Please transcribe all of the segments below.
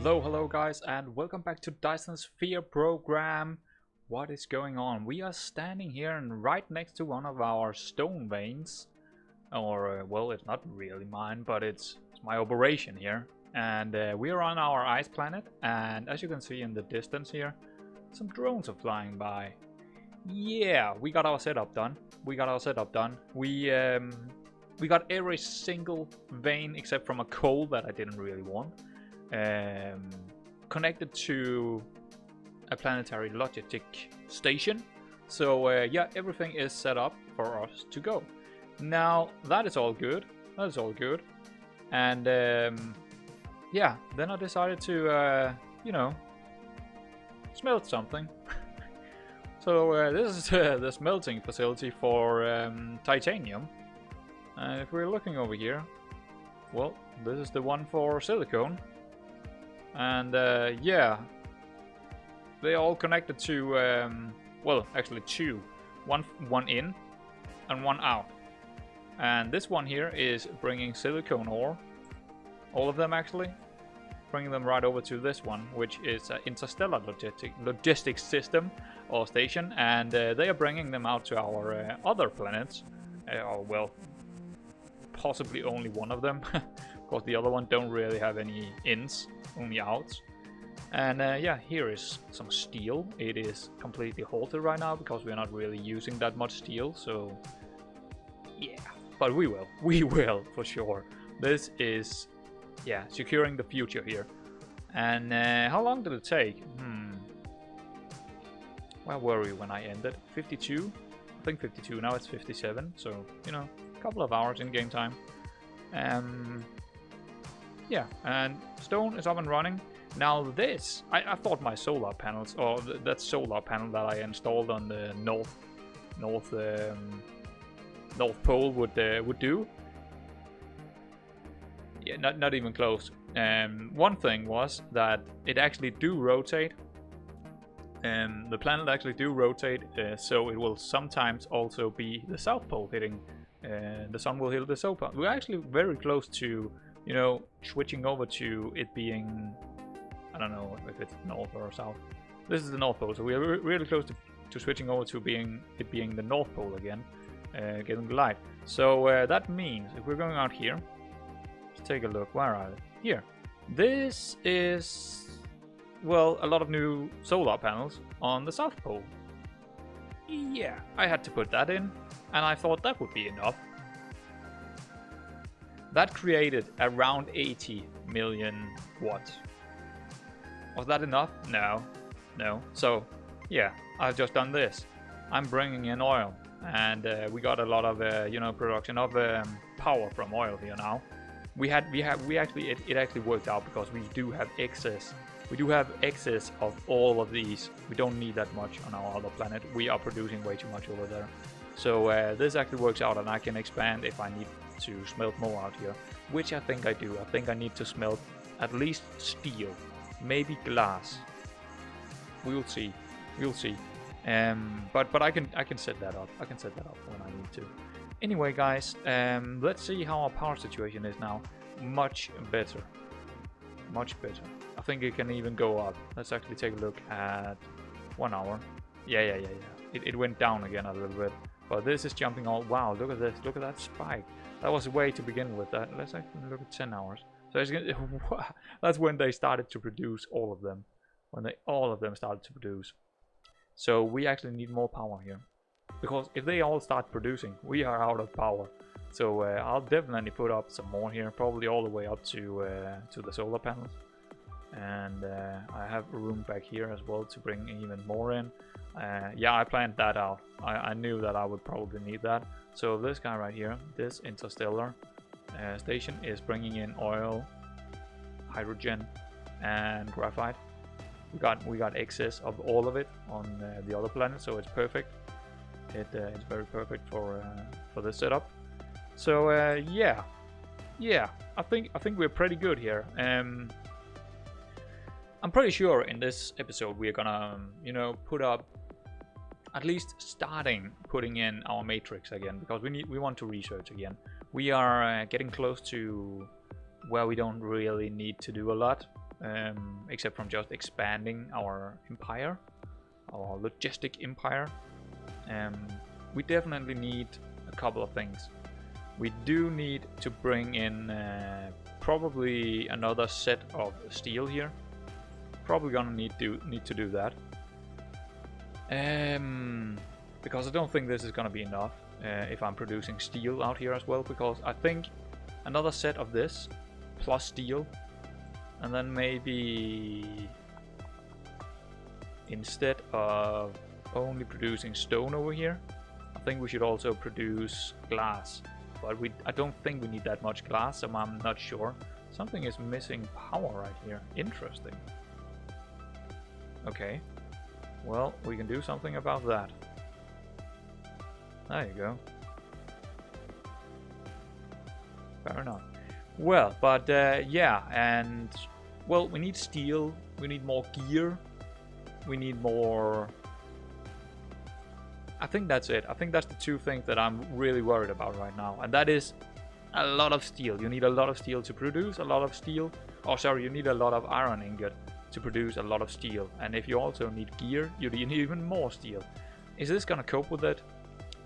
Hello guys, and welcome back to Dyson Sphere Program. What is going on? We are standing here and right next to one of our stone veins. Or, well, it's not really mine, but it's my operation here. And we are on our ice planet, and as you can see in the distance here, some drones are flying by. Yeah, we got our setup done. We got every single vein except from a coal that I didn't really want. Connected to a planetary logistic station. So yeah, everything is set up for us to go. Now that is all good. And yeah, then I decided to smelt something. So this is the smelting facility for titanium. And if we're looking over here, well, this is the one for silicone. And yeah, they all connected to well, actually two, one in and one out. And this one here is bringing silicone ore, all of them actually, bringing them right over to this one, which is an interstellar logistics system or station, and they are bringing them out to our other planets. Or well, possibly only one of them. Because the other one don't really have any ins, only outs. And yeah, here is some steel. It is completely halted right now because we're not really using that much steel, so yeah, but we will for sure. This is, yeah, securing the future here. And how long did it take? Where were we when I ended? 52? I think 52, now it's 57, so, you know, a couple of hours in game time. Yeah, and stone is up and running. Now this, I thought my solar panels, or that solar panel that I installed on the North Pole would do. Yeah, not even close. One thing was that it actually do rotate. The planet actually do rotate, so it will sometimes also be the South Pole hitting. The sun will hit the South Pole. We're actually very close to, you know, switching over to it being, I don't know if it's north or south. This is the North Pole, so we are really close to switching over to it being the North Pole again, getting the light. So that means if we're going out here, let's take a look. Where are they? Here. This is, well, a lot of new solar panels on the South Pole. Yeah, I had to put that in, and I thought that would be enough. That created around 80 million watts. Was that enough? No. So, yeah, I've just done this. I'm bringing in oil, and we got a lot of, you know, production of power from oil here now. It actually worked out because we do have excess. We do have excess of all of these. We don't need that much on our other planet. We are producing way too much over there. So this actually works out, and I can expand if I need to smelt more out here, which I think I do. I think I need to smelt at least steel, maybe glass. We'll see. But I can set that up. I can set that up when I need to. Anyway, guys, let's see how our power situation is now. Much better. I think it can even go up. Let's actually take a look at 1 hour. Yeah. It went down again a little bit. But this is jumping all. Wow, look at this. Look at that spike. That was way to begin with. Let's actually look at 10 hours. So it's gonna, that's when they started to produce all of them. All of them started to produce. So we actually need more power here. Because if they all start producing, we are out of power. So I'll definitely put up some more here. Probably all the way up to the solar panels. And I have room back here as well to bring even more in. Yeah, I planned that out. I knew that I would probably need that. So this guy right here, this interstellar station, is bringing in oil, hydrogen, and graphite. We got excess of all of it on the other planet, so it's perfect. It's very perfect for this setup. So yeah, I think we're pretty good here. I'm pretty sure in this episode we're gonna, you know, put up, at least starting putting in our matrix again, because we want to research again. We are getting close to where we don't really need to do a lot. except from just expanding our empire, our logistic empire. We definitely need a couple of things. We do need to bring in probably another set of steel here. Probably gonna need to do that. Because I don't think this is gonna be enough if I'm producing steel out here as well, because I think another set of this plus steel, and then maybe instead of only producing stone over here, I think we should also produce glass. But I don't think we need that much glass, so I'm not sure. Something is missing power right here. Interesting. Okay. Well, we can do something about that. There you go. Fair enough. Well, but yeah, and well, we need steel, we need more gear, we need more. I think that's it. I think that's the two things that I'm really worried about right now, and that is a lot of steel. You need a lot of steel to produce a lot of steel. Oh, sorry, you need a lot of iron ingot to produce a lot of steel, and if you also need gear, you need even more steel. Is this gonna cope with it?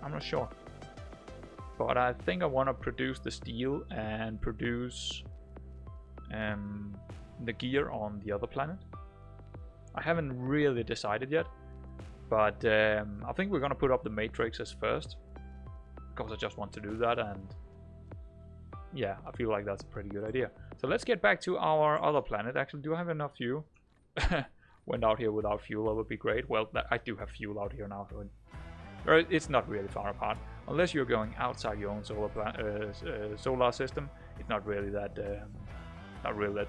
I'm not sure. But I think I want to produce the steel and produce the gear on the other planet. I haven't really decided yet, but I think we're going to put up the matrices first, because I just want to do that, and yeah, I feel like that's a pretty good idea. So let's get back to our other planet. Actually, do I have enough fuel? Went out here without fuel, that would be great. Well, I do have fuel out here now, so it's not really far apart. Unless you're going outside your own solar system, it's not really that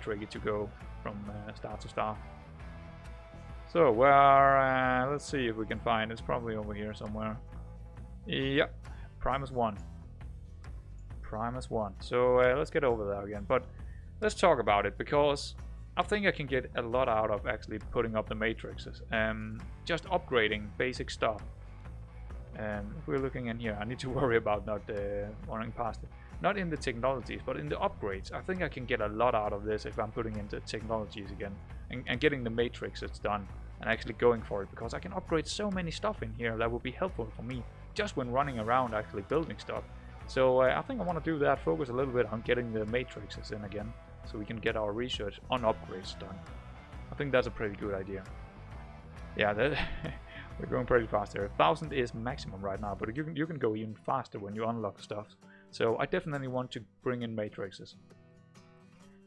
tricky to go from star to star. So where? Let's see if we can find. It's probably over here somewhere. Yep, Primus 1. Primus 1. So let's get over there again. But let's talk about it, because I think I can get a lot out of actually putting up the matrices. Just upgrading basic stuff. If we're looking in here, I need to worry about not running past it. Not in the technologies, but in the upgrades. I think I can get a lot out of this if I'm putting into technologies again and getting the matrices done and actually going for it, because I can upgrade so many stuff in here that would be helpful for me just when running around actually building stuff. So I think I want to do that, focus a little bit on getting the matrices in again, so we can get our research on upgrades done. I think that's a pretty good idea. Yeah, we're going pretty fast here. 1000 is maximum right now, but you can go even faster when you unlock stuff. So I definitely want to bring in matrices.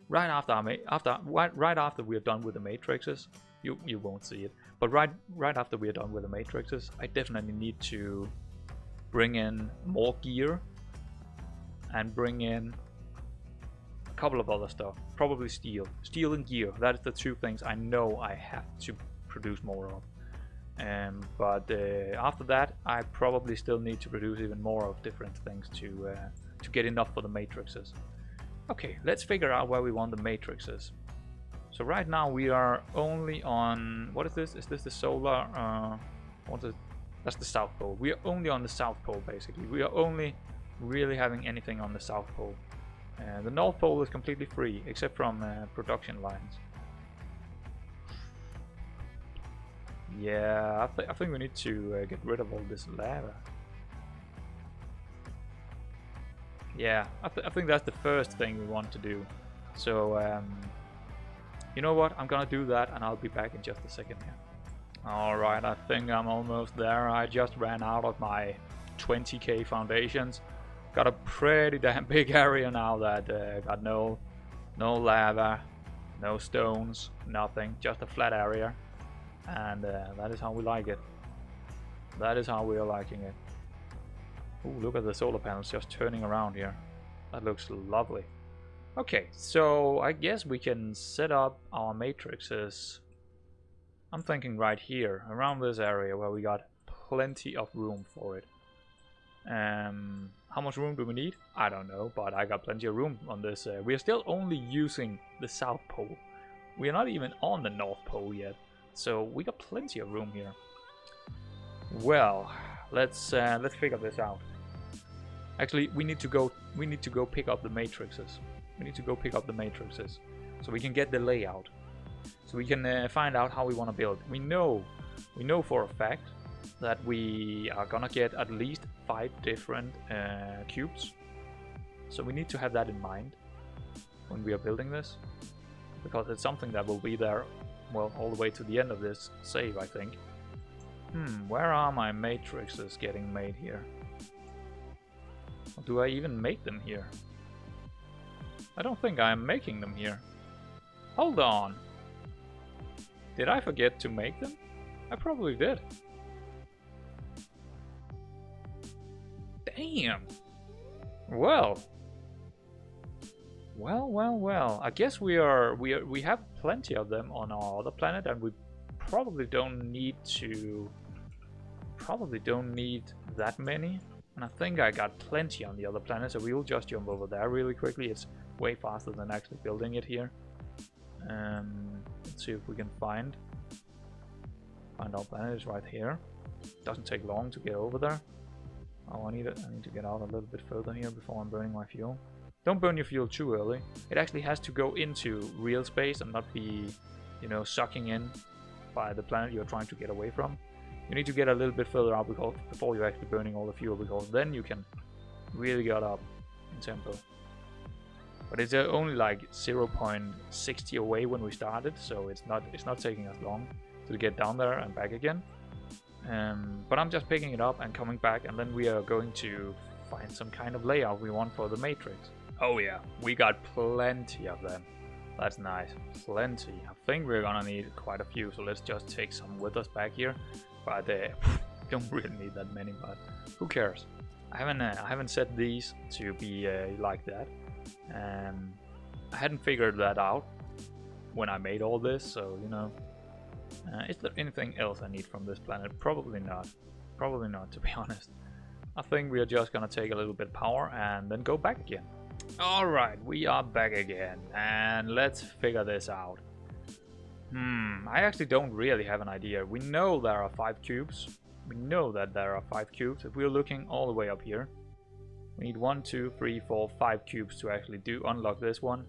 Right after we are done with the matrices, you won't see it, but right after we are done with the matrices, I definitely need to bring in more gear and bring in a couple of other stuff. Probably steel and gear. That is the two things I know I have to produce more of. But after that, I probably still need to produce even more of different things to get enough for the matrices. Okay, let's figure out where we want the matrices. So right now we are only on, what is this? Is this the solar? That's the South Pole. We are only on the South Pole basically. We are only really having anything on the South Pole. The North Pole is completely free, except from production lines. Yeah, I think we need to get rid of all this lava. Yeah, I think that's the first thing we want to do. So, you know what? I'm gonna do that, and I'll be back in just a second here. Alright, I think I'm almost there. I just ran out of my 20k foundations. Got a pretty damn big area now that got no lava, no stones, nothing, just a flat area. And that is how we like it. That is how we are liking it. Ooh, look at the solar panels just turning around here. That looks lovely. Okay, so I guess we can set up our matrices. I'm thinking right here, around this area where we got plenty of room for it. How much room do we need? I don't know, but I got plenty of room on this. We are still only using the South Pole. We are not even on the North Pole yet. So we got plenty of room here. Well, let's figure this out. Actually, we need to go pick up the matrices. We need to go pick up the matrices so we can get the layout. So we can find out how we want to build. We know for a fact that we are gonna get at least 5 different cubes. So we need to have that in mind when we are building this, because it's something that will be there, well, all the way to the end of this save, I think. Where are my matrices getting made here? Or do I even make them here? I don't think I'm making them here. Hold on. Did I forget to make them? I probably did. Damn. Well. I guess we have plenty of them on our other planet, and we probably don't need that many. And I think I got plenty on the other planet, so we will just jump over there really quickly. It's way faster than actually building it here. Let's see if we can find our planet. Is right here. Doesn't take long to get over there. Oh, I need to get out a little bit further here before I'm burning my fuel. Don't burn your fuel too early. It actually has to go into real space and not be, you know, sucking in by the planet you're trying to get away from. You need to get a little bit further out before you're actually burning all the fuel, because then you can really get up in tempo. But it's only like 0.60 away when we started, so it's not taking us long to get down there and back again. But I'm just picking it up and coming back, and then we are going to find some kind of layout we want for the matrix. Oh yeah, we got plenty of them. That's nice, plenty. I think we're gonna need quite a few, so let's just take some with us back here. But don't really need that many, but who cares? I haven't set these to be like that. I hadn't figured that out when I made all this, so you know. Is there anything else I need from this planet? Probably not. Probably not, to be honest. I think we are just gonna take a little bit power and then go back again. Alright, we are back again, and let's figure this out. I actually don't really have an idea. We know there are 5 cubes. We know that there are 5 cubes. If we're looking all the way up here, we need 1, 2, 3, 4, 5 cubes to actually unlock this one.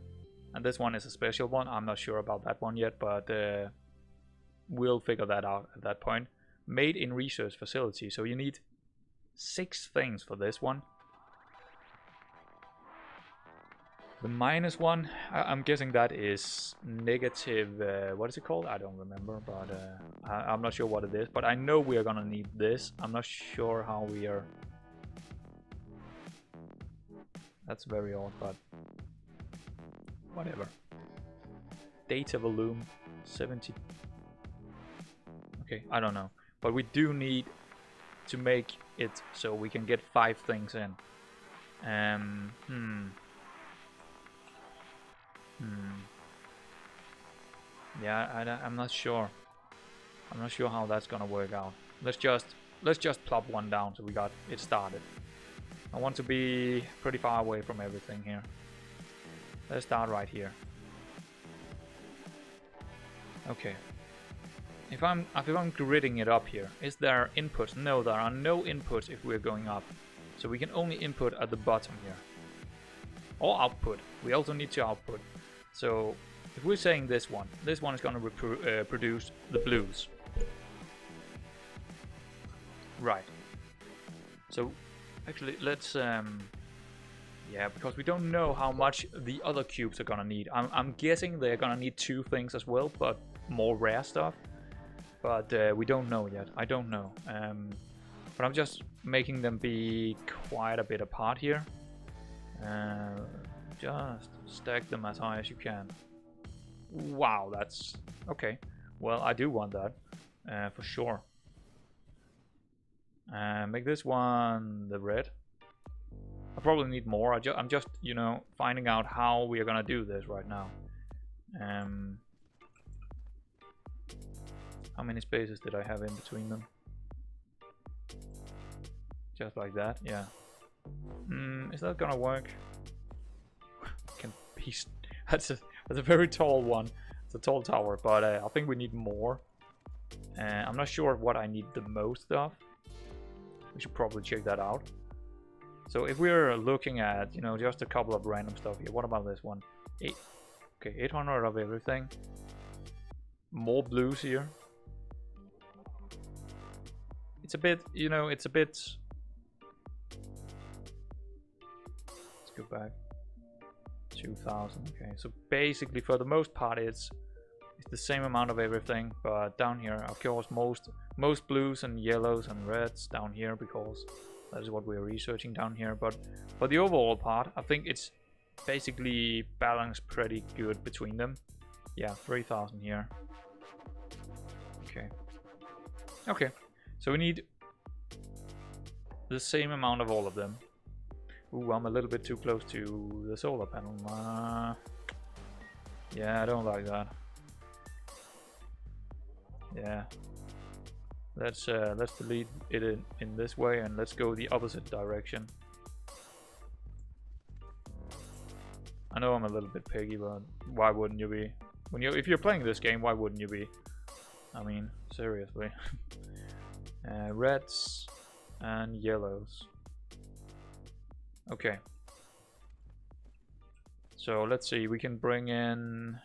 And this one is a special one. I'm not sure about that one yet, but we'll figure that out at that point. Made in research facility. So you need 6 things for this one. The minus one, I'm guessing that is negative, what is it called? I don't remember, but I'm not sure what it is. But I know we are gonna need this. I'm not sure how we are. That's very odd, but whatever. Data volume, 70. Okay, I don't know. But we do need to make it so we can get 5 things in. Yeah, I'm not sure. I'm not sure how that's gonna work out. Let's just plop one down so we got it started. I want to be pretty far away from everything here. Let's start right here. Okay. If I'm gridding it up here, is there inputs? No, there are no inputs if we're going up. So we can only input at the bottom here. Or output. We also need to output. So if we're saying this one is going to produce the blues. Right. So actually let's yeah, because we don't know how much the other cubes are going to need. I'm guessing they're going to need 2 things as well, but more rare stuff. But we don't know yet. I don't know. But I'm just making them be quite a bit apart here. Just stack them as high as you can. Wow, that's okay. Well, I do want that for sure. Make this one the red. I probably need more. I'm just, you know, finding out how we are gonna do this right now. How many spaces did I have in between them? Just like that, yeah. Is that gonna work? Can be. That's a very tall one. It's a tall tower, but I think we need more. I'm not sure what I need the most of. We should probably check that out. So if we're looking at, you know, just a couple of random stuff here, what about this one? Okay, 800 of everything. more blues here. It's a bit, you know, it's a bit... Let's go back. 2000, okay. So basically for the most part it's the same amount of everything, but down here, of course, most blues and yellows and reds down here, because that is what we're researching down here. But for the overall part, I think it's basically balanced pretty good between them. Yeah, 3000 here. Okay. Okay, so we need the same amount of all of them. Ooh, I'm a little bit too close to the solar panel. Yeah, I don't like that. Yeah, let's delete it in this way, and let's go the opposite direction. I know I'm a little bit piggy, but why wouldn't you be? If you're playing this game, why wouldn't you be? I mean, seriously. Reds and yellows. Okay. So let's see, we can bring in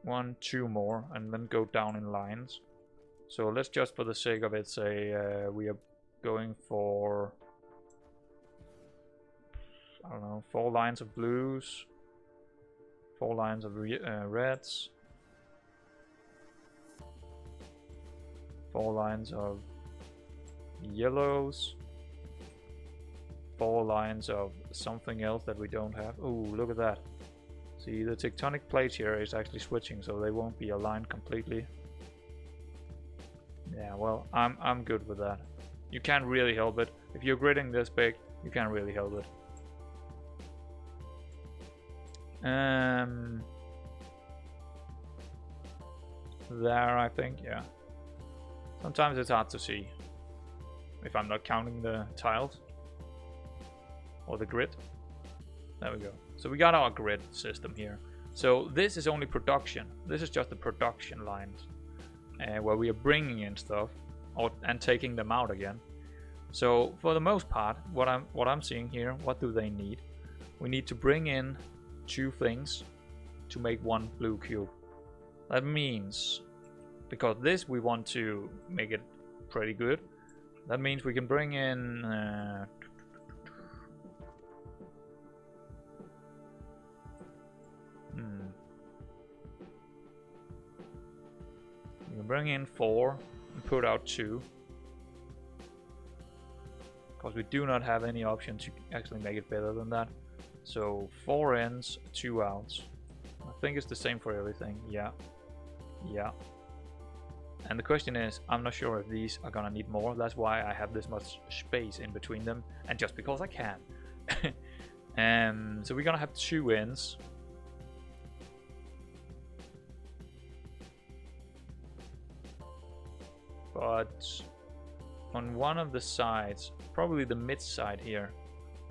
1, 2 more, and then go down in lines. So let's just, for the sake of it, say we are going for, I don't know, 4 lines of blues, 4 lines of reds, 4 lines of yellows, 4 lines of something else that we don't have. Ooh, look at that. See, the tectonic plates here is actually switching, so they won't be aligned completely. Yeah, well, I'm good with that. You can't really help it. If you're gridding this big, you can't really help it. There, I think, yeah. Sometimes it's hard to see, if I'm not counting the tiles or the grid. There we go. So we got our grid system here. So this is only production. This is just the production lines where we are bringing in stuff and taking them out again. So for the most part, what I'm seeing here, what do they need? We need to bring in 2 things to make 1 blue cube. That means, because this we want to make it pretty good, that means we can bring in we can bring in 4 and put out 2, because we do not have any option to actually make it better than that. So 4 ins, 2 outs. I think it's the same for everything. Yeah. And the question is, I'm not sure if these are gonna need more. That's why I have this much space in between them, and just because I can. So we're gonna have 2 ins. But on one of the sides, probably the mid side here,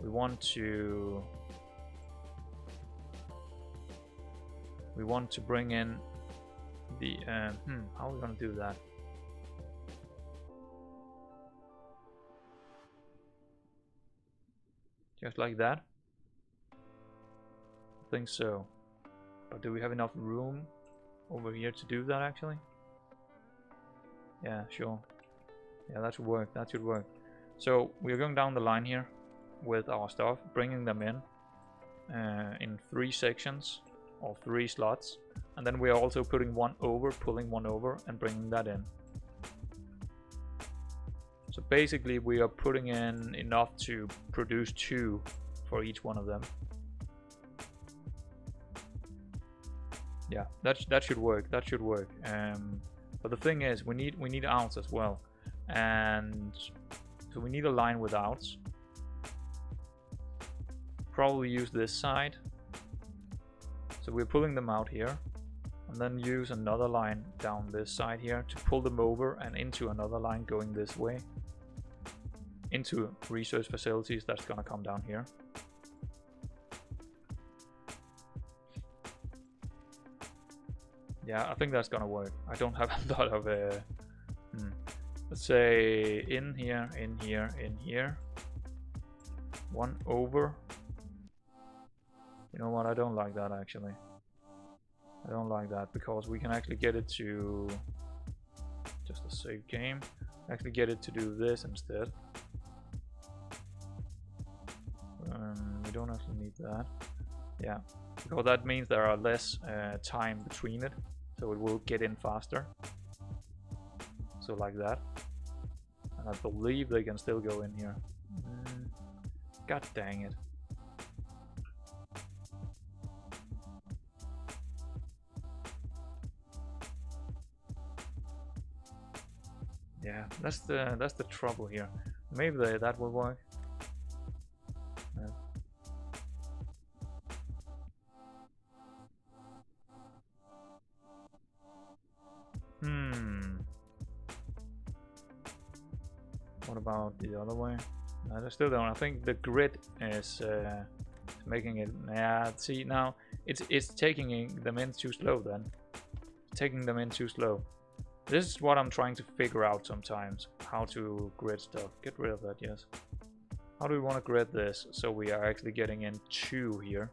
we want to bring in the how are we gonna do that? Just like that? I think so. But do we have enough room over here to do that actually? Yeah, sure. Yeah, that should work. That should work. So we're going down the line here with our stuff, bringing them in 3 sections or 3 slots, and then we're also putting 1 over, pulling 1 over, and bringing that in. So basically, we are putting in enough to produce 2 for each one of them. Yeah, that should work. That should work. But the thing is, we need outs as well, and so we need a line with outs. Probably use this side. So we're pulling them out here, and then use another line down this side here to pull them over and into another line going this way, into research facilities that's gonna come down here. Yeah, I think that's gonna work. I don't have a lot of let's say in here, in here, in here. 1 over. You know what? I don't like that actually. I don't like that because we can actually get it to just a save game. Actually get it to do this instead. We don't actually need that. Yeah, because that means there are less time between it, so it will get in faster. So like that. And I believe they can still go in here. God dang it. Yeah, that's the trouble here. Maybe that will work. Yeah. What about the other way? I still don't. I think the grid is making it. Yeah. See now, it's taking them in too slow. Then taking them in too slow. This is what I'm trying to figure out sometimes. How to grid stuff. Get rid of that. Yes. How do we want to grid this so we are actually getting in 2 here,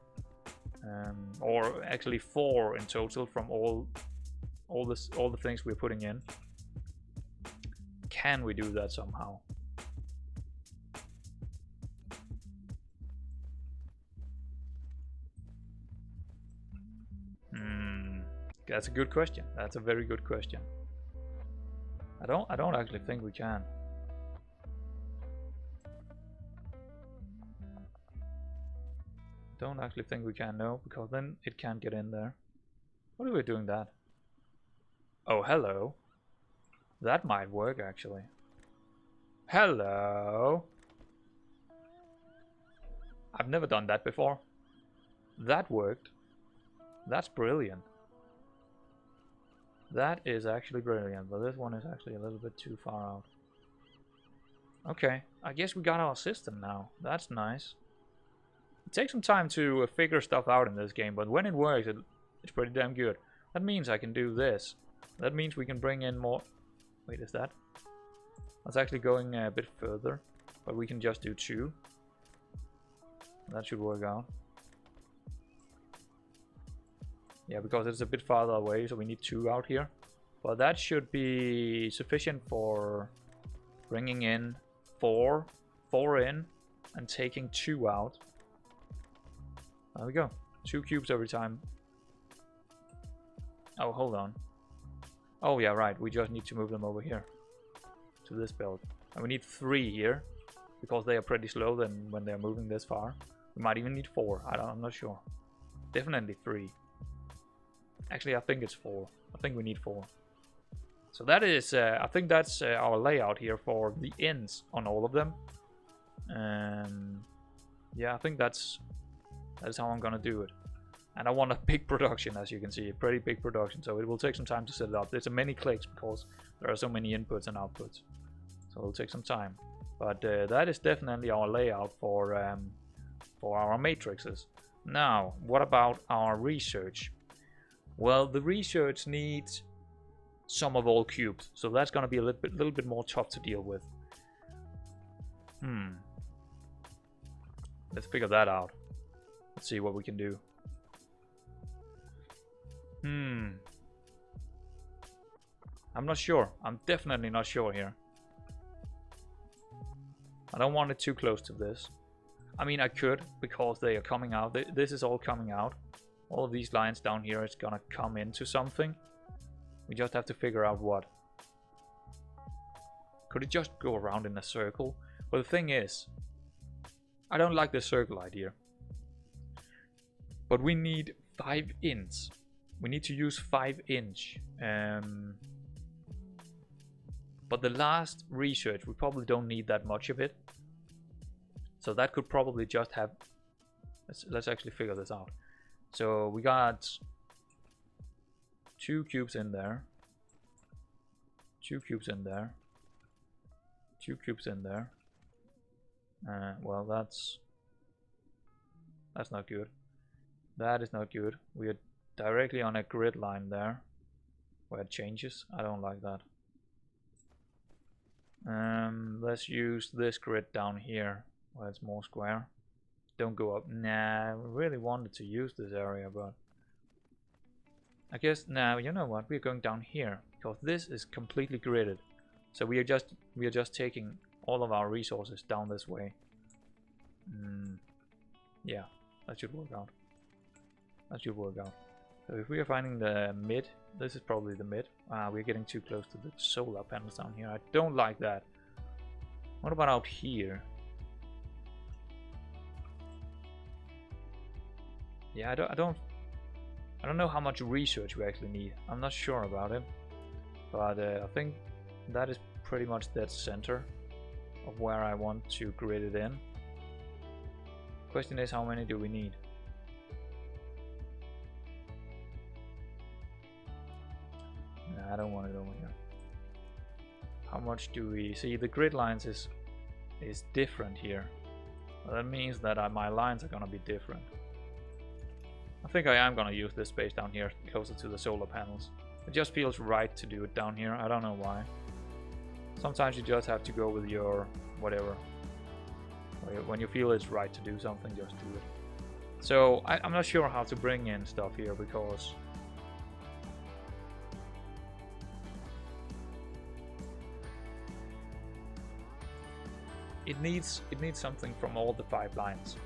or actually 4 in total from all the things we're putting in. Can we do that somehow? That's a good question. That's a very good question. I don't actually think we can. Don't actually think we can, no, because then it can't get in there. What are we doing that? Oh, hello. That might work actually. Hello. I've never done that before. That worked. That's brilliant. That is actually brilliant, but this one is actually a little bit too far out. Okay, I guess we got our system now. That's nice. It takes some time to figure stuff out in this game, but when it works, it's pretty damn good. That means I can do this. That means we can bring in more... Wait, is that? That's actually going a bit further, but we can just do 2. That should work out. Yeah, because it's a bit farther away, so we need 2 out here. But that should be sufficient for bringing in 4 in, and taking 2 out. There we go. 2 cubes every time. Oh, hold on. Oh, yeah, right. We just need to move them over here to this build. And we need 3 here, because they are pretty slow then when they're moving this far. We might even need 4. I'm not sure. Definitely 3. Actually, I think it's 4. I think we need 4. So that is, I think that's our layout here for the ends on all of them. Yeah, I think that's how I'm gonna do it. And I want a big production, as you can see, a pretty big production. So it will take some time to set it up. It's a many clicks because there are so many inputs and outputs. So it'll take some time. But that is definitely our layout for our matrices. Now, what about our research? Well, the research needs sum of all cubes, so that's going to be a little bit more tough to deal with. Let's figure that out. Let's see what we can do. I'm not sure. I'm definitely not sure here. I don't want it too close to this. I mean, I could, because they are coming out. This is all coming out. All of these lines down here is gonna come into something. We just have to figure out what. Could it just go around in a circle? Well, the thing is, I don't like the circle idea. But we need 5 inch. We need to use 5 inch. But the last research, we probably don't need that much of it. So that could probably just have... Let's actually figure this out. So we got 2 cubes in there, 2 cubes in there, 2 cubes in there. Well, that's not good. That is not good. We are directly on a grid line there where it changes. I don't like that. Let's use this grid down here where it's more square. Don't go up. Nah, I really wanted to use this area, but I guess now, you know what, we're going down here because this is completely gridded. So we are just taking all of our resources down this way. Yeah, that should work out. That should work out. So if we are finding the mid, this is probably the mid. We're getting too close to the solar panels down here. I don't like that. What about out here? Yeah, I don't know how much research we actually need. I'm not sure about it, but I think that is pretty much dead center of where I want to grid it in. Question is, how many do we need? Nah, I don't want it over here. How much do we see? The grid lines is different here. Well, that means that my lines are gonna be different. I think I am gonna use this space down here closer to the solar panels. It just feels right to do it down here. I don't know why. Sometimes you just have to go with your whatever. When you feel it's right to do something, just do it. So I'm not sure how to bring in stuff here because it needs something from all the 5 lines.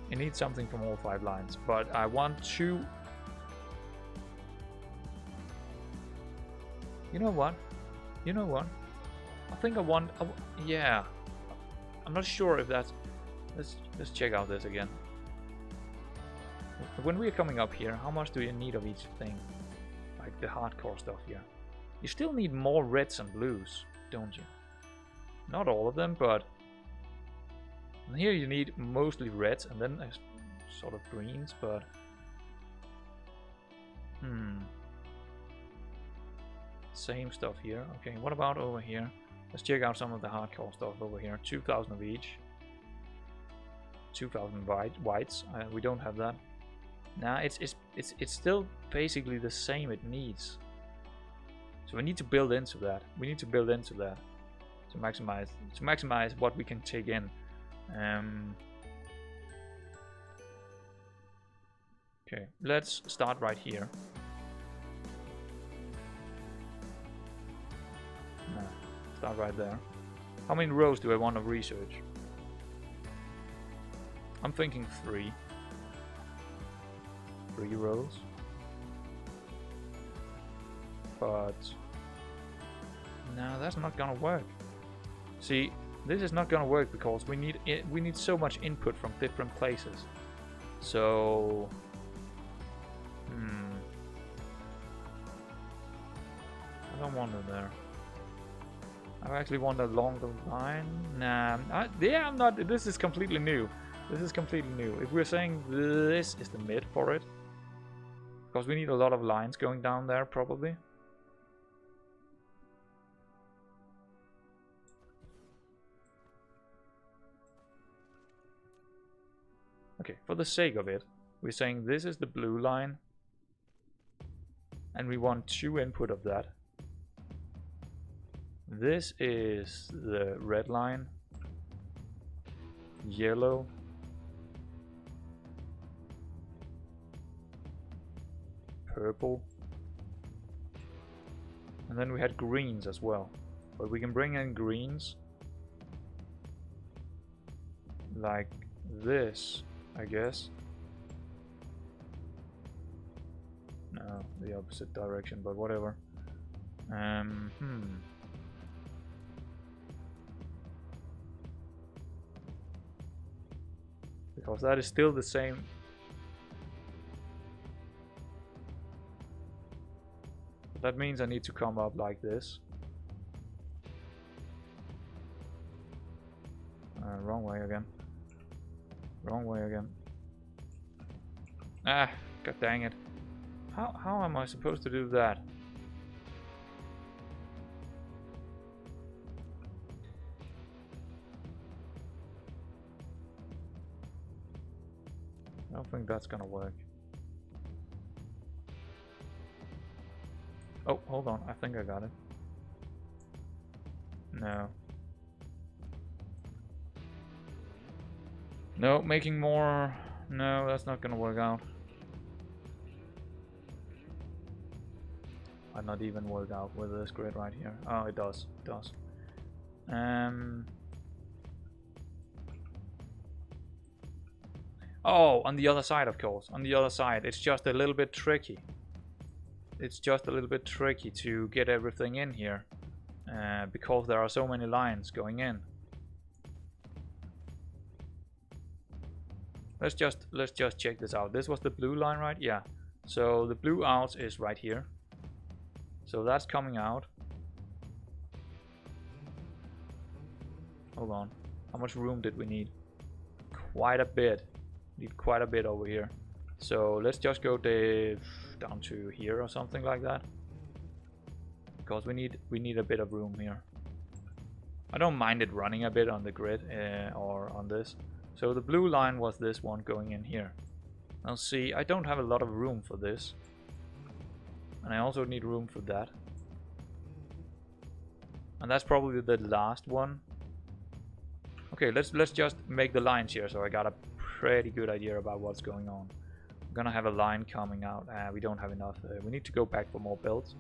It needs something from all 5 lines, but I want to. You know what? You know what? I think I want. Yeah. I'm not sure if that's. Let's check out this again. When we're coming up here, how much do you need of each thing? Like the hardcore stuff here. You still need more reds and blues, don't you? Not all of them, but and here you need mostly reds and then sort of greens, but same stuff here. Okay, what about over here? Let's check out some of the hardcore stuff over here. 2,000 of each. 2,000 whites. We don't have that. Nah, it's still basically the same it needs. So we need to build into that. We need to build into that to maximize what we can take in. Okay, let's start right here. No, start right there. How many rows do I want of research? I'm thinking 3. 3 rows. But no, that's not gonna work. See, this is not gonna work because we need so much input from different places. So I don't want it there. I actually want a longer line. Nah, I'm not. This is completely new. This is completely new. If we're saying this is the mid for it, because we need a lot of lines going down there, probably. Okay, for the sake of it, we're saying this is the blue line, and we want 2 input of that. This is the red line, yellow, purple, and then we had greens as well. But we can bring in greens like this, I guess. No, the opposite direction, but whatever. Because that is still the same. That means I need to come up like this. Wrong way again. Wrong way again. Ah, god dang it. How am I supposed to do that? I don't think that's gonna work. Oh, hold on. I think I got it. No. No, making more. No, that's not gonna work out. Might not even work out with this grid right here. Oh, it does. It does. Oh, on the other side, of course. On the other side, it's just a little bit tricky. It's just a little bit tricky to get everything in here. Because there are so many lines going in. Let's just check this out. This was the blue line, right? Yeah. So the blue out is right here. So that's coming out. Hold on. How much room did we need? Quite a bit. Need quite a bit over here. So let's just go down to here or something like that. Because we need a bit of room here. I don't mind it running a bit on the grid or on this. So the blue line was this one going in here. Now see, I don't have a lot of room for this. And I also need room for that. And that's probably the last one. Okay, let's just make the lines here so I got a pretty good idea about what's going on. I'm gonna have a line coming out. We don't have enough. We need to go back for more builds.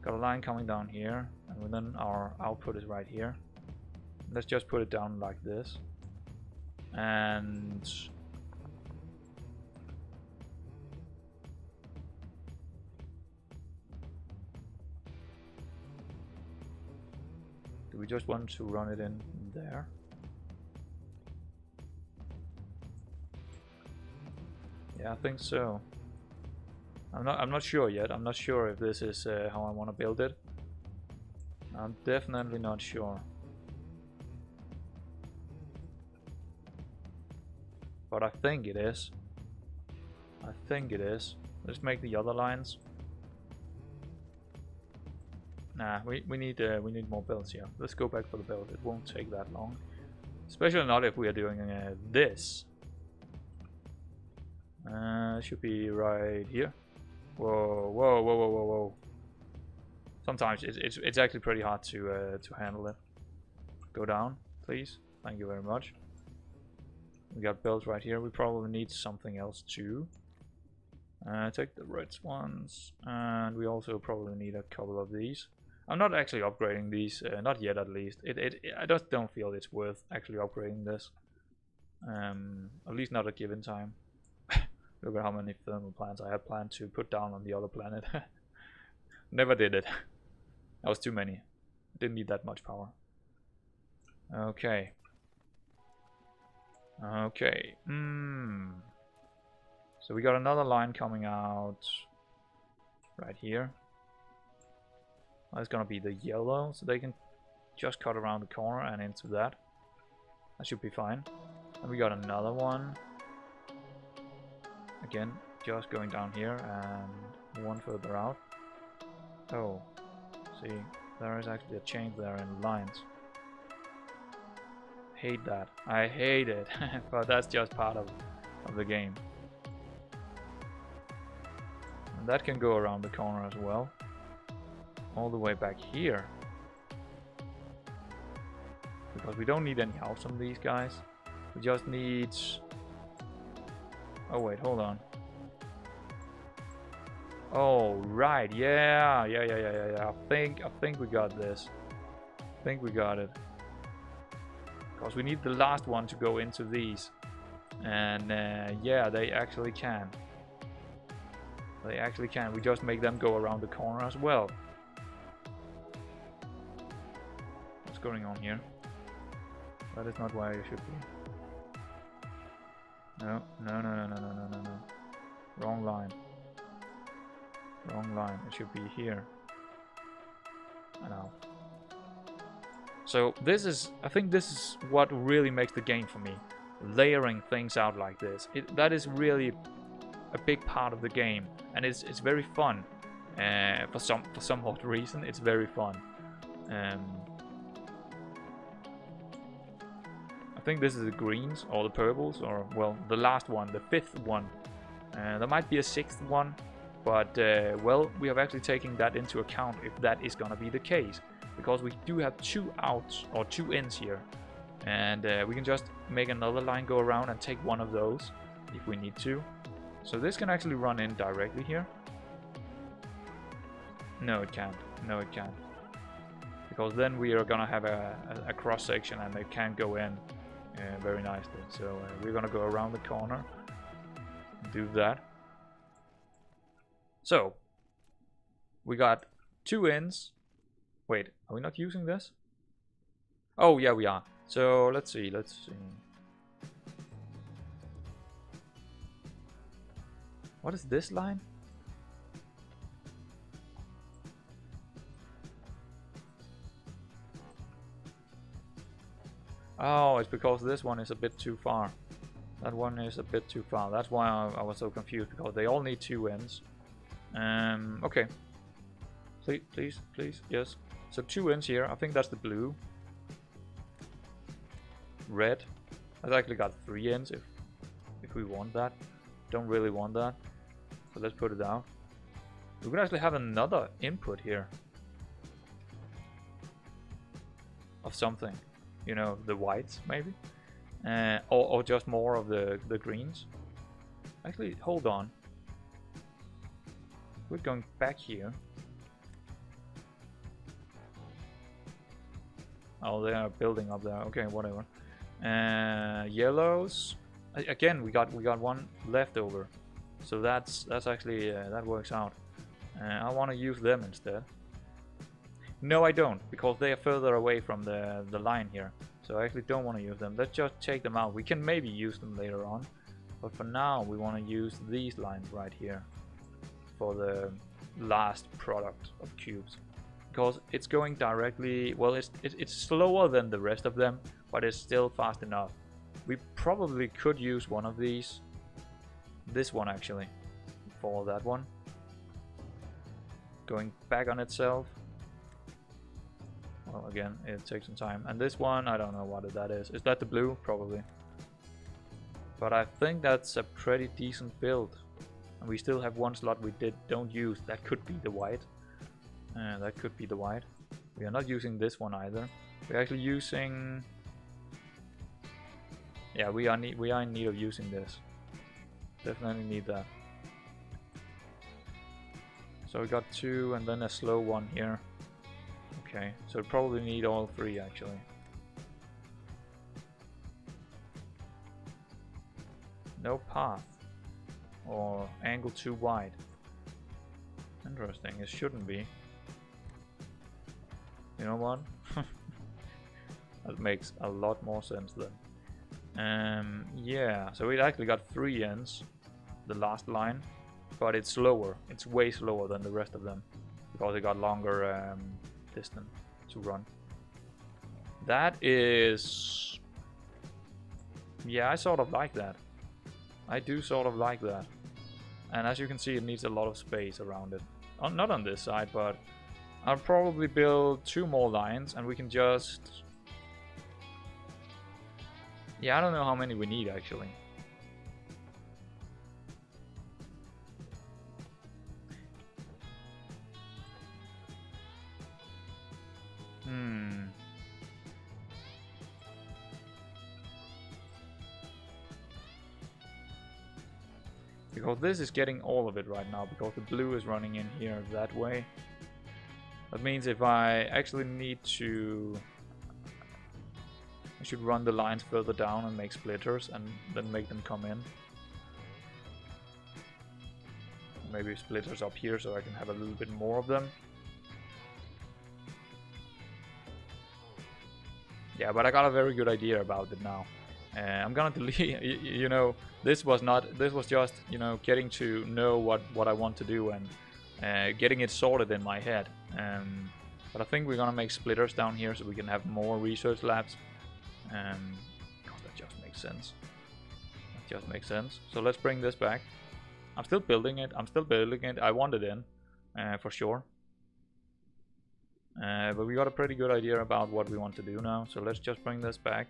Got a line coming down here, and then our output is right here. Let's just put it down like this. And do we just want to run it in there? Yeah, I think so. I'm not sure yet. I'm not sure if this is how I want to build it. I'm definitely not sure. But I think it is. I think it is. Let's make the other lines. Nah, we need more builds here. Let's go back for the build. It won't take that long. Especially not if we are doing this. It should be right here. Whoa, whoa, whoa, whoa, whoa, whoa. Sometimes it's actually pretty hard to handle it. Go down, please. Thank you very much. We got builds right here. We probably need something else too. Take the red ones, and we also probably need a couple of these. I'm not actually upgrading these, not yet at least. I just don't feel it's worth actually upgrading this. At least not at given time. Look at how many thermal plants I had planned to put down on the other planet. Never did it. That was too many. Didn't need that much power. Okay. Okay. So we got another line coming out right here. That's gonna be the yellow, so they can just cut around the corner and into that. That should be fine. And we got another one. Again, just going down here and one further out. Oh, see, there is actually a change there in the lines. Hate that. I hate it, but that's just part of the game. And that can go around the corner as well. All the way back here. Because we don't need any house on these guys. We just need... Oh wait, hold on. Oh right, yeah. I think we got this. I think we got it. Because we need the last one to go into these. And yeah, they actually can. They actually can. We just make them go around the corner as well. What's going on here? That is not where you should be. No. Wrong line. Wrong line. It should be here. I know. So this is, I think this is what really makes the game for me. Layering things out like this. That is really a big part of the game, and it's very fun. For some odd reason, it's very fun. I think this is the greens or the purples, or well, the last one, the fifth one. There might be a sixth one, but well, we have actually taken that into account if that is gonna be the case, because we do have 2 outs or 2 ins here, and we can just make another line go around and take one of those if we need to. So this can actually run in directly here. No, it can't. No, it can't. Because then we are gonna have a cross section and it can't go in very nicely. So we're gonna go around the corner, do that. So we got 2 ends. Wait, are we not using this? Oh yeah, we are. So let's see. What is this line? Oh, it's because this one is a bit too far. That one is a bit too far. That's why I was so confused, because they all need 2 ends. Okay. Please, yes. So 2 ends here. I think that's the blue. Red. I've actually got 3 ends if we want that. Don't really want that. So let's put it out. We could actually have another input here. Of something. You know, the whites maybe. Or just more of the greens. Actually, hold on. We're going back here. Oh, they are building up there. Okay, whatever. Yellows. Again, we got 1 left over. So that's actually that works out. I want to use them instead. No, I don't, because they are further away from the line here. So I actually don't want to use them. Let's just take them out. We can maybe use them later on. But for now, we want to use these lines right here for the last product of cubes. Because it's going directly... Well, it's slower than the rest of them, but it's still fast enough. We probably could use one of these. This one, actually. For that one. Going back on itself. Well, again, it takes some time. And this one, I don't know what that is. Is that the blue? Probably. But I think that's a pretty decent build. And we still have 1 slot we don't use. That could be the white. That could be the white. We are not using this one either. We're actually using... Yeah, we are in need of using this. Definitely need that. So we got 2 and then a slow one here. Okay, so we probably need all 3 actually. No path. Or angle too wide. Interesting, it shouldn't be. You know what? That makes a lot more sense then. Yeah, so we actually got 3 ends. The last line. But it's slower. It's way slower than the rest of them. Because it got longer distance to run. That is... Yeah, I sort of like that. I do sort of like that. And as you can see, it needs a lot of space around it. Not on this side, but I'll probably build 2 more lines and we can just... Yeah, I don't know how many we need actually. Because this is getting all of it right now, because the blue is running in here that way. That means if I actually need to... I should run the lines further down and make splitters and then make them come in. Maybe splitters up here so I can have a little bit more of them. Yeah, but I got a very good idea about it now. I'm gonna delete, you know, this was just, you know, getting to know what I want to do and getting it sorted in my head. But I think we're gonna make splitters down here so we can have more research labs. Because that just makes sense. That just makes sense. So let's bring this back. I'm still building it. I want it in, for sure. But we got a pretty good idea about what we want to do now. So let's just bring this back.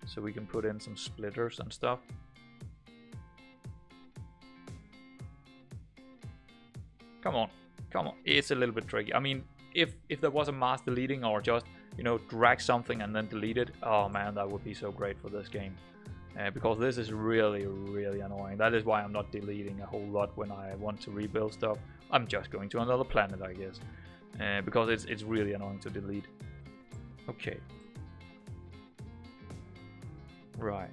So we can put in some splitters and stuff. Come on. It's a little bit tricky. I mean, if there was a mass deleting or just, you know, drag something and then delete it, oh man, that would be so great for this game. because this is really, really annoying. That is why I'm not deleting a whole lot when I want to rebuild stuff. I'm just going to another planet, I guess, because it's really annoying to delete. Okay. Right.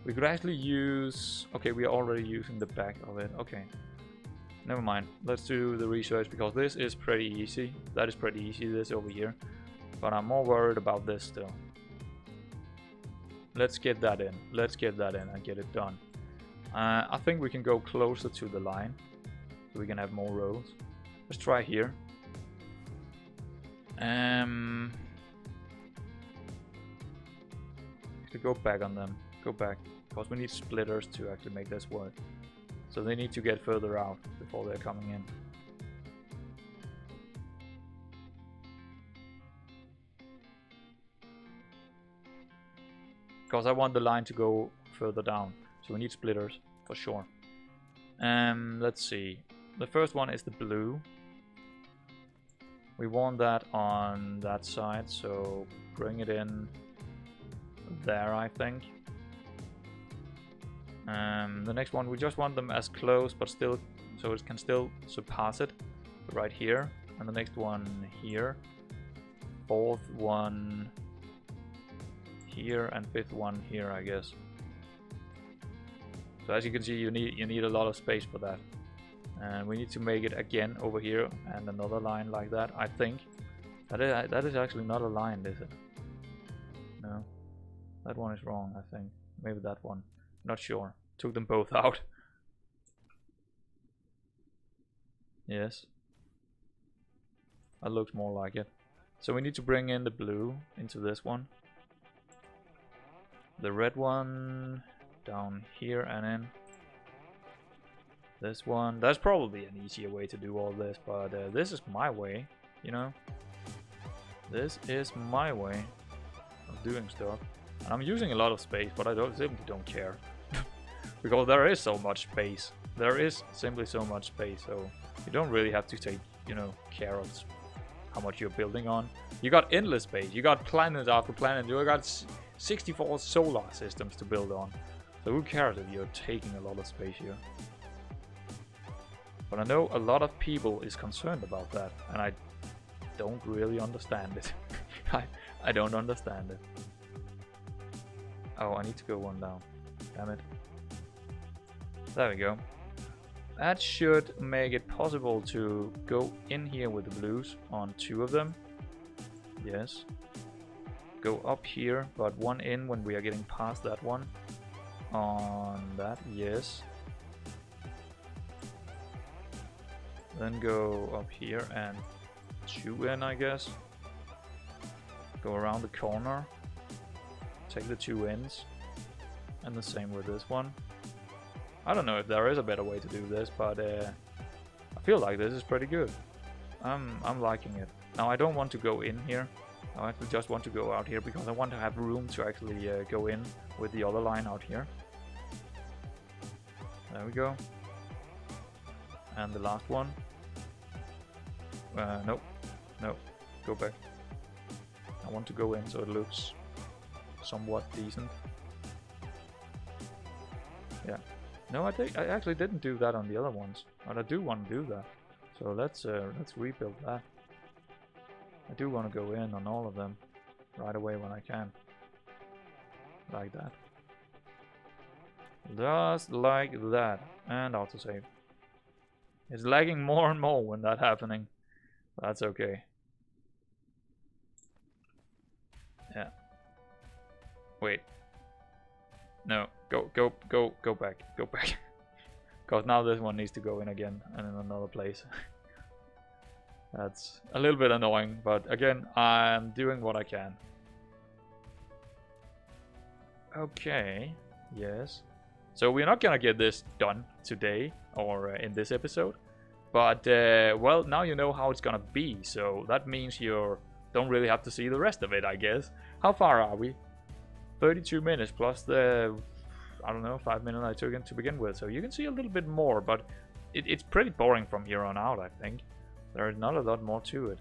We could actually use... Okay, we are already using the back of it. Okay. Never mind. Let's do the research, because this is pretty easy. That is pretty easy, this over here. But I'm more worried about this still. Let's get that in. Let's get that in and get it done. I think we can go closer to the line, so we can have more rows. Let's try here. To go back on them. Go back. Because we need splitters to actually make this work. So they need to get further out before they're coming in. Because I want the line to go further down. So we need splitters, for sure. Let's see. The first one is the blue. We want that on that side, so bring it in there, I think. The next one, we just want them as close, but still, so it can still surpass it. Right here, and the next one here. Fourth one here, and fifth one here, I guess. So as you can see, you need a lot of space for that. And we need to make it again over here, and another line like that, I think. That is actually not a line, is it? No. That one is wrong, I think. Maybe that one. Not sure. Took them both out. Yes. That looks more like it. So we need to bring in the blue into this one. The red one down here and in. This one. That's probably an easier way to do all this, but this is my way, you know? This is my way of doing stuff. And I'm using a lot of space, but I simply don't care. Because there is so much space. There is simply so much space, so you don't really have to take, you know, care of how much you're building on. You got endless space. You got planet after planet. You got 64 solar systems to build on. So who cares if you're taking a lot of space here? But I know a lot of people is concerned about that, and I don't really understand it. I don't understand it. Oh, I need to go one down. Damn it. There we go. That should make it possible to go in here with the blues on 2 of them. Yes. Go up here, but one in when we are getting past that one. On that, yes. Then go up here and 2 in, I guess. Go around the corner. Take the 2 ends. And the same with this one. I don't know if there is a better way to do this, but I feel like this is pretty good. I'm liking it. Now I don't want to go in here. I actually just want to go out here because I want to have room to actually go in with the other line out here. There we go. And the last one. Nope. Nope. Go back. I want to go in so it looks somewhat decent. Yeah. No, I actually didn't do that on the other ones, but I do want to do that. So let's rebuild that. I do want to go in on all of them right away when I can, like that. Just like that, and autosave. It's lagging more and more when that's happening. That's okay. Yeah. Wait. No, go back. Because now this one needs to go in again and in another place. That's a little bit annoying, but again, I'm doing what I can. Okay, yes. So we're not gonna get this done today or in this episode, but well, now you know how it's gonna be. So that means you don't really have to see the rest of it, I guess. How far are we? 32 minutes plus the, I don't know, 5 minutes I took in to begin with. So you can see a little bit more, but it's pretty boring from here on out, I think. There is not a lot more to it.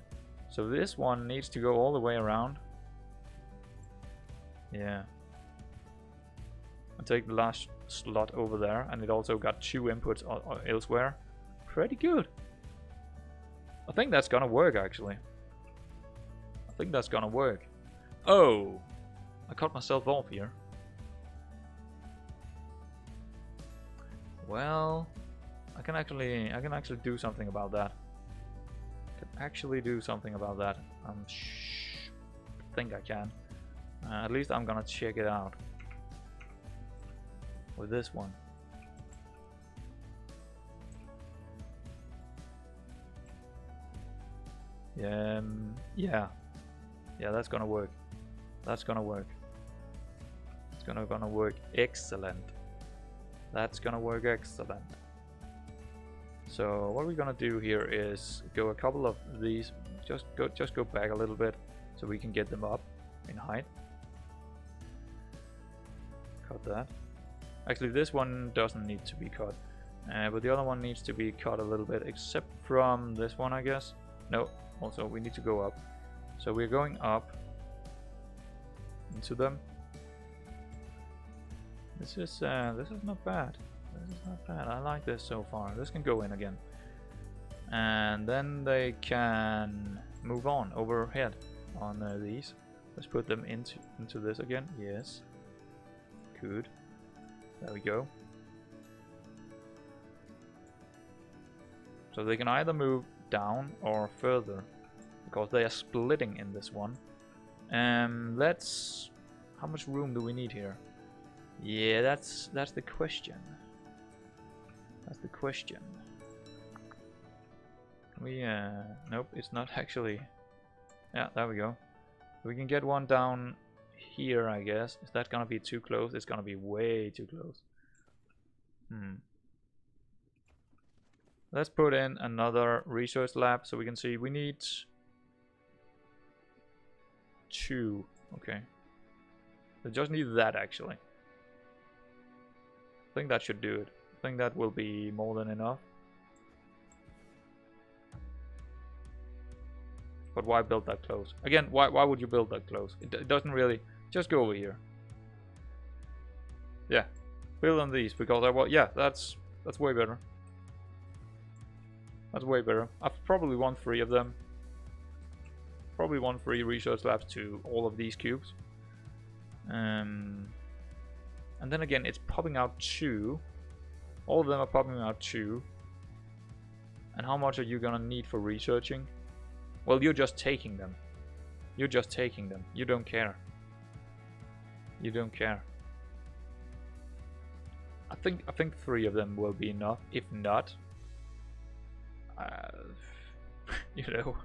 So this one needs to go all the way around. Yeah. I'll take the last slot over there, and it also got 2 inputs elsewhere. Pretty good. I think that's gonna work, actually. I think that's gonna work. Oh! I cut myself off here. Well, I can actually do something about that. I think I can. At least I'm gonna check it out with this one. Yeah, that's gonna work. It's gonna work excellent. That's gonna work excellent. So what we're gonna do here is go a couple of these, just go back a little bit so we can get them up in height. Cut that. Actually, this one doesn't need to be cut, but the other one needs to be cut a little bit, except from this one, I guess. No, also we need to go up. So we're going up into them. This is not bad. I like this so far. This can go in again, and then they can move on overhead on these. Let's put them into this again. Yes, good. There we go. So they can either move down or further, because they are splitting in this one. Let's. How much room do we need here? Yeah, that's the question. That's the question. We nope, it's not actually. Yeah, there we go. We can get one down here, I guess. Is that gonna be too close? It's gonna be way too close. Let's put in another research lab so we can see. We need 2. Okay. We just need that, actually. I think that should do it. I think that will be more than enough. But why build that close? Again, why would you build that close? It doesn't really. Just go over here. Yeah, build on these, because yeah, that's way better. That's way better. I probably want 3 of them. Probably want 3 research labs to all of these cubes. And then again, it's popping out 2. All of them are popping out 2. And how much are you gonna need for researching? Well, you're just taking them. You're just taking them. You don't care. You don't care. I think 3 of them will be enough. If not, you know,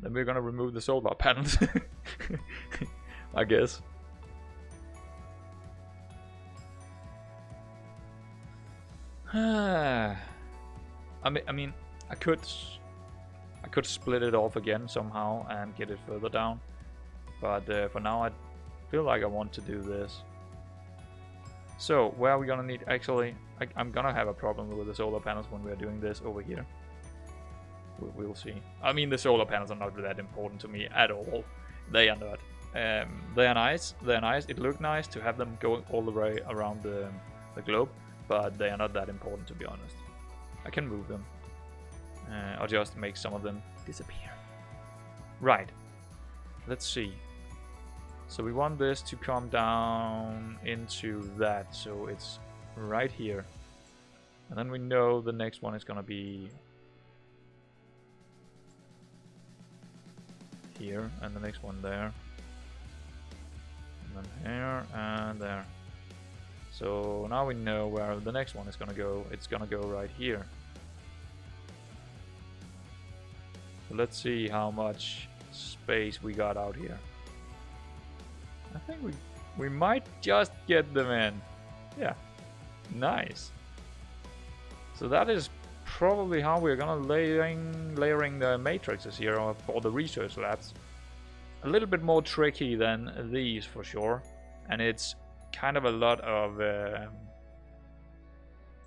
then we're gonna remove the solar panels. I guess. I mean, I could split it off again somehow and get it further down, but for now I feel like I want to do this. So where are we gonna need? Actually, I'm gonna have a problem with the solar panels when we're doing this over here. We'll see. I mean, the solar panels are not that important to me at all. They are not. They are nice. They're nice. It looked nice to have them going all the way around the globe, but they are not that important, to be honest. I can move them. I'll just make some of them disappear. Right. Let's see. So we want this to come down into that, so it's right here. And then we know the next one is gonna be here, and the next one there. And then here and there. So now we know where the next one is gonna go. It's gonna go right here. So let's see how much space we got out here. I think we might just get them in. Yeah, nice. So that is probably how we're gonna layering the matrices here for the research labs. A little bit more tricky than these for sure, and it's kind of a lot of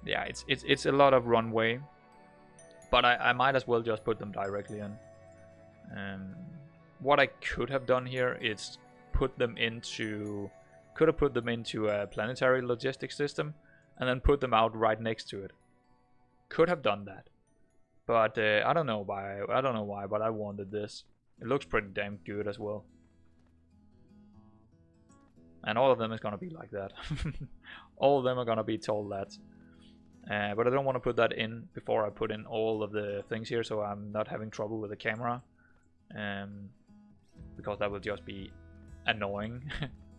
yeah, it's a lot of runway, but I might as well just put them directly in. What I could have done here is could have put them into a planetary logistics system and then put them out right next to it. Could have done that, but I don't know why, but I wanted this. It looks pretty damn good as well. And all of them is gonna be like that. All of them are gonna be told that. But I don't want to put that in before I put in all of the things here, so I'm not having trouble with the camera. Because that will just be annoying.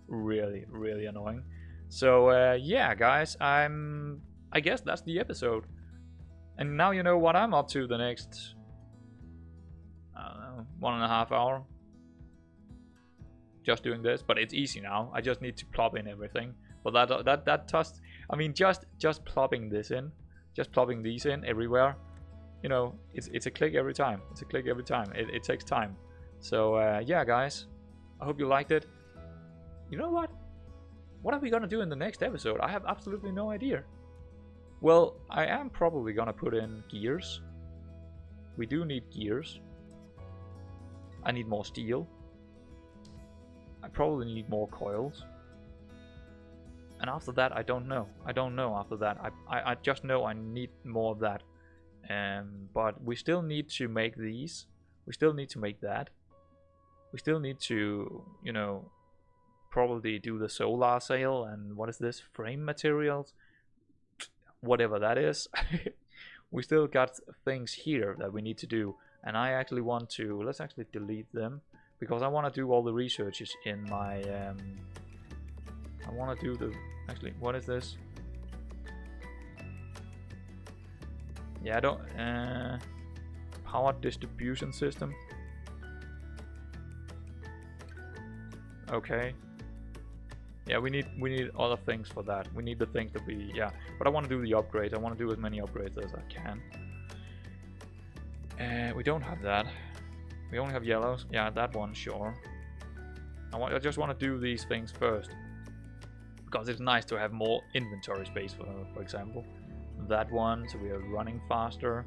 Really, really annoying. So yeah, guys, I guess that's the episode. And now you know what I'm up to the next, I don't know, 1.5 hours. Just doing this, but it's easy now. I just need to plop in everything. But that just, I mean, just plopping this in, just plopping these in everywhere. You know, it's a click every time. It's a click every time. It takes time. So yeah, guys, I hope you liked it. You know what? What are we gonna do in the next episode? I have absolutely no idea. Well, I am probably gonna put in gears. We do need gears. I need more steel. I probably need more coils. And after that, I don't know. I don't know after that. I just know I need more of that. But we still need to make these. We still need to make that. We still need to, you know, probably do the solar sail and what is this? Frame materials? Whatever that is. We still got things here that we need to do. And I actually want to, let's actually delete them. Because I want to do all the researches in my, I want to do the, actually, what is this? Yeah, I don't, power distribution system. Okay. Yeah, we need other things for that. We need the things that we, yeah. But I want to do the upgrades. I want to do as many upgrades as I can. We don't have that. We only have yellows. Yeah, that one, sure. I just want to do these things first. Because it's nice to have more inventory space, for example. That one, so we are running faster.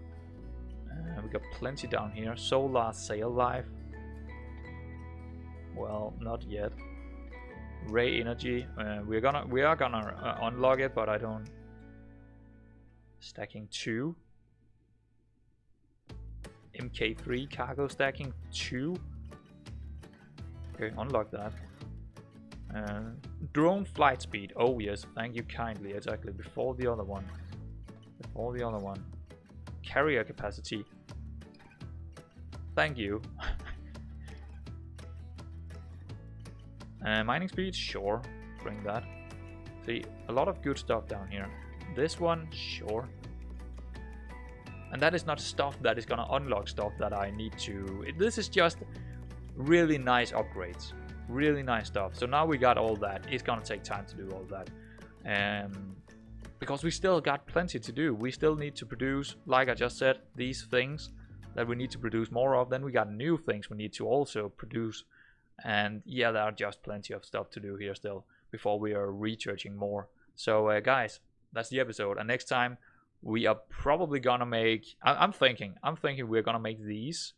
We got plenty down here. Solar sail life. Well, not yet. Ray energy. We are gonna unlock it, but I don't. Stacking 2. MK3 cargo stacking 2. Okay, unlock that. Drone flight speed. Oh yes, thank you kindly. Exactly, before the other one. Before the other one. Carrier capacity. Thank you. Mining speed, sure. Bring that. See, a lot of good stuff down here. This one, sure. And that is not stuff that is gonna unlock stuff that I need to. This is just really nice upgrades. Really nice stuff. So now we got all that. It's gonna take time to do all that. Because we still got plenty to do. We still need to produce, like I just said, these things that we need to produce more of. Then we got new things we need to also produce. And yeah, there are just plenty of stuff to do here still before we are researching more. So guys, that's the episode. And next time we are probably gonna make, I'm thinking we're gonna make these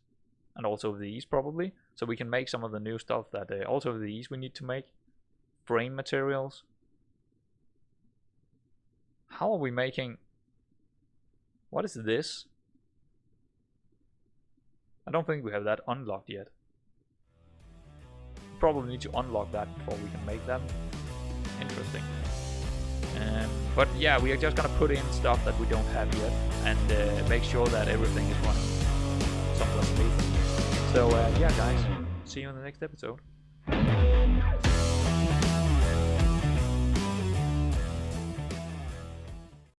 and also these probably, so we can make some of the new stuff that also these we need to make. Frame materials. How are we making, what is this? I don't think we have that unlocked yet. Probably need to unlock that before we can make them. Interesting. But yeah, we are just gonna put in stuff that we don't have yet and make sure that everything is running somewhat smoothly. So yeah, guys, see you in the next episode.